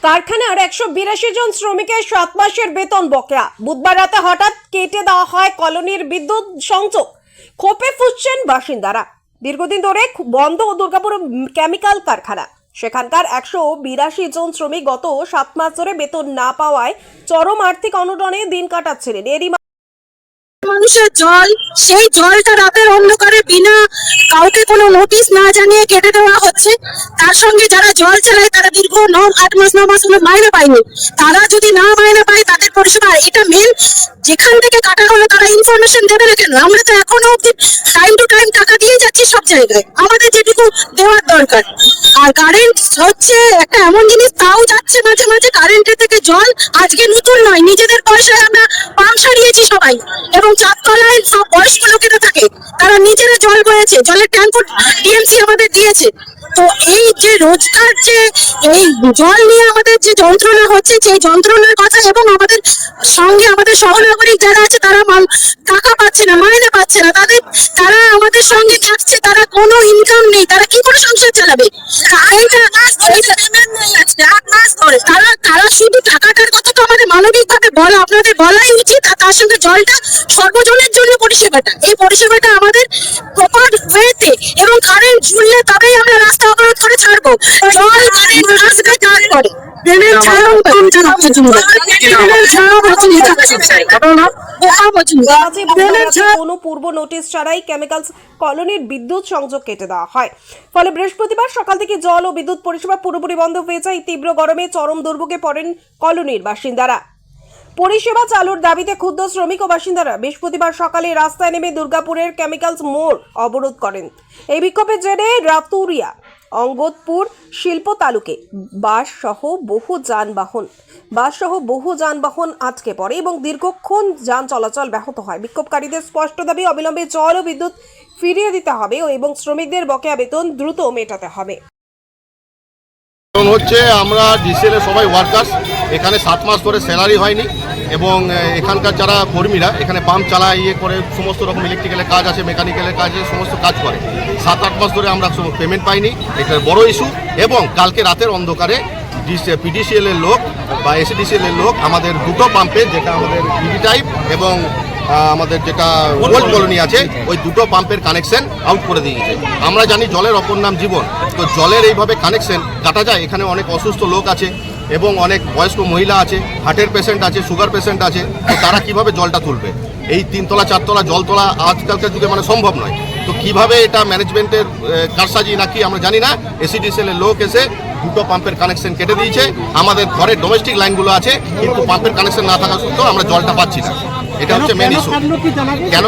কারখানার 182 জন শ্রমিকের 7 মাসের বেতন বকেয়া। বুধবার রাতে হঠাৎ কেটে দেওয়া হয় কলোনির বিদ্যুৎ সংযোগ। ক্ষোভে ফুঁসছেন বাসিন্দারা। দীর্ঘদিন ধরে বন্ধ দুর্গাপুর কেমিক্যাল কারখানা। সেখানকার 182 জন শ্রমিক গত 7 মাস ধরে বেতন না পাওয়ায় চরম আর্থিক অনটনে দিন কাটাচ্ছিলেন। এরই মানুষের জল, সেই জলটা রাতের অন্ধকারে বিনা কাউকে কোনো নোটিশ না জানিয়ে কেটে দেওয়া হচ্ছে। তার সঙ্গে যারা জল চালায় তারা দীর্ঘ 8 মাস হলো মাইনে পায়নি। তারা যদি না মাইনে পায় তাদের পরিষেবা এটা মেন, যেখান থেকে কাটা হলো তারা ইনফরমেশন দেবে না কেন? আমরা তো এখনো অব্দি টাইম টু টাইম টাকা দিয়ে যাচ্ছি সব জায়গায়, আমাদের যেটুকু দেওয়ার দরকার। আর কারেন্ট হচ্ছে একটা এমন জিনিস, তাও যাচ্ছে মাঝে মাঝে কারেন্টের থেকে জল। আজকে নতুন নয়, নিজেদের পয়সায় আমরা পাম্প সারিয়েছি সবাই, এবং চারতলায় সব বয়স্ক লোকেরা থাকে, তারা নিজেরা জল বয়েছে, জলের ট্যাঙ্ক টিএমসি আমাদের দিয়েছে। তো এই যে রোজগার, যে এই জল নিয়ে আমাদের যে যন্ত্রণা হচ্ছে, সেই যন্ত্রণার কথা, এবং আমাদের সঙ্গে আমাদের সহনাগরিক যারা আছে তারা টাকা পাচ্ছে না, মাইনে পাচ্ছে না, তারা আমাদের সঙ্গে থাকছে, তারা কোনো ইনকাম নেই, তারা কি করে সংসার চালাবে? তারা শুধু টাকাটার কথা তো আমাদের মানবিকভাবে বলা, আপনাদের বলাই উচিত। আর তার সঙ্গে জলটা সর্বজনের জন্য পরিষেবাটা, এই পরিষেবাটা আমাদের প্রপার ওয়েতে, এবং কারেন্ট জুড়লে তবেই আমরা রাস্তা অবরোধ করে ছাড়বো। জল কারেন্ট রাস্তায় কাজ করে। কোনো পূর্ব নোটিশ ছাড়াই কেমিক্যালস কলোনির বিদ্যুৎ সংযোগ কেটে দেওয়া হয়। ফলে বৃহস্পতিবার সকাল থেকে জল ও বিদ্যুৎ পরিষেবা পুরোপুরি বন্ধ হয়ে যায়। তীব্র গরমে চরম দুর্ভোগে পড়েন কলোনির বাসিন্দারা। পরিষেবা চালুর দাবিতে ক্ষুব্ধ শ্রমিক ও বাসিন্দারা বৃহস্পতিবার সকালে রাস্তায় নেমে দুর্গাপুরের কেমিক্যালস মোড় অবরোধ করেন। এই বিক্ষোভের জেরে রাতুরিয়া, অঙ্গদপুর শিল্প তালুকে বাস সহ বহু যানবাহন আটকে পড়ে এবং দীর্ঘক্ষণ যান চলাচল ব্যাহত হয়। বিক্ষোভকারীদের স্পষ্ট দাবি, অবিলম্বে জল ও বিদ্যুৎ ফিরিয়ে দিতে হবে এবং শ্রমিকদের বকেয়া বেতন দ্রুত মেটাতে হবে। হচ্ছে আমরা ডিসিএল এর সবাই ওয়ার্কার্স, এখানে 7 মাস ধরে স্যালারি হয়নি, এবং এখানকার যারা কর্মীরা এখানে পাম্প চালায়, করে সমস্ত রকম ইলেকট্রিক্যালের কাজ আছে, মেকানিক্যালের কাজ আছে, সমস্ত কাজ করে। 7-8 মাস ধরে আমরা পেমেন্ট পাইনি, এটা বড় ইস্যু। এবং কালকে রাতের অন্ধকারে পিডিসিএল এর লোক বা এসিডিসিএল এর লোক আমাদের দুটো পাম্পে, যেটা আমাদের বিডি টাইপ এবং আমাদের যেটা ওল্ড কলোনি আছে, ওই দুটো পাম্পের কানেকশন আউট করে দিয়েছে। আমরা জানি জলের অপর নাম জীবন, তো জলের এইভাবে কানেকশন কাটা যায়। এখানে অনেক অসুস্থ লোক আছে এবং অনেক বয়স্ক মহিলা আছে, হার্টের পেশেন্ট আছে, সুগার পেশেন্ট আছে, তো তারা কিভাবে জলটা তুলবে? এই 3 তলা 4 তলা জল তোলা আজকালকার যুগে সম্ভব নয়। তো কিভাবে এটা ম্যানেজমেন্টের কারসাজি নাকি আমরা জানি না। এসিডিসিএল এর লোক এসে দুটো পাম্পের কানেকশন কেটে দিয়েছে। আমাদের ঘরের ডোমেস্টিক লাইনগুলো আছে, কিন্তু পাম্পের কানেকশন না থাকা সত্ত্বেও আমরা জলটা পাচ্ছি না। এটা হচ্ছে মেন ইস্যু। কেন